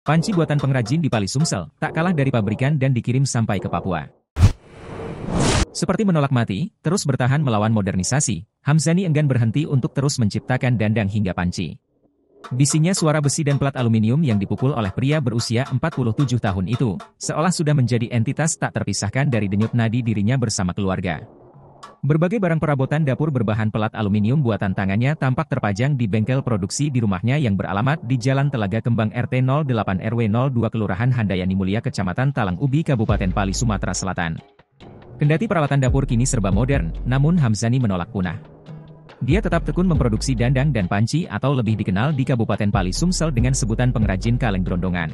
Panci buatan pengrajin di Pali Sumsel, tak kalah dari pabrikan dan dikirim sampai ke Papua. Seperti menolak mati, terus bertahan melawan modernisasi, Hamzani enggan berhenti untuk terus menciptakan dandang hingga panci. Bisinya suara besi dan plat aluminium yang dipukul oleh pria berusia 47 tahun itu, seolah sudah menjadi entitas tak terpisahkan dari denyut nadi dirinya bersama keluarga. Berbagai barang perabotan dapur berbahan pelat aluminium buatan tangannya tampak terpajang di bengkel produksi di rumahnya yang beralamat di Jalan Telaga Kembang RT 08 RW 02 Kelurahan Handayani Mulia Kecamatan Talang Ubi Kabupaten Pali Sumatera Selatan. Kendati peralatan dapur kini serba modern, namun Hamzani menolak punah. Dia tetap tekun memproduksi dandang dan panci atau lebih dikenal di Kabupaten Pali Sumsel dengan sebutan pengrajin kaleng grondongan.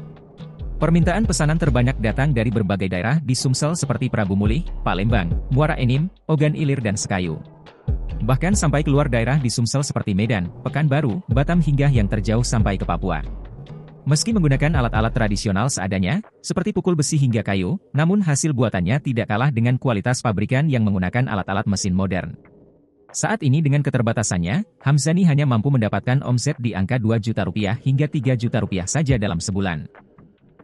Permintaan pesanan terbanyak datang dari berbagai daerah di Sumsel seperti Prabu Mulih, Palembang, Muara Enim, Ogan Ilir dan Sekayu. Bahkan sampai keluar daerah di Sumsel seperti Medan, Pekanbaru, Batam hingga yang terjauh sampai ke Papua. Meski menggunakan alat-alat tradisional seadanya, seperti pukul besi hingga kayu, namun hasil buatannya tidak kalah dengan kualitas pabrikan yang menggunakan alat-alat mesin modern. Saat ini dengan keterbatasannya, Hamzani hanya mampu mendapatkan omset di angka 2 juta rupiah hingga 3 juta rupiah saja dalam sebulan.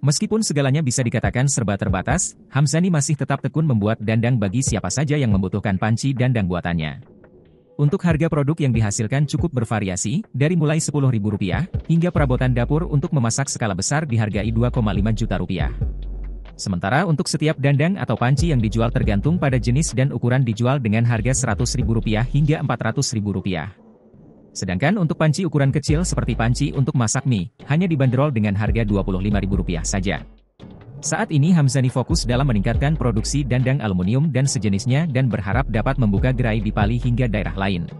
Meskipun segalanya bisa dikatakan serba terbatas, Hamzani masih tetap tekun membuat dandang bagi siapa saja yang membutuhkan panci dandang buatannya. Untuk harga produk yang dihasilkan cukup bervariasi, dari mulai Rp10.000 hingga perabotan dapur untuk memasak skala besar dihargai 2,5 juta rupiah. Sementara untuk setiap dandang atau panci yang dijual tergantung pada jenis dan ukuran dijual dengan harga Rp100.000 hingga Rp400.000. Sedangkan untuk panci ukuran kecil seperti panci untuk masak mie, hanya dibanderol dengan harga Rp25.000 saja. Saat ini Hamzani fokus dalam meningkatkan produksi dandang aluminium dan sejenisnya dan berharap dapat membuka gerai di Pali hingga daerah lain.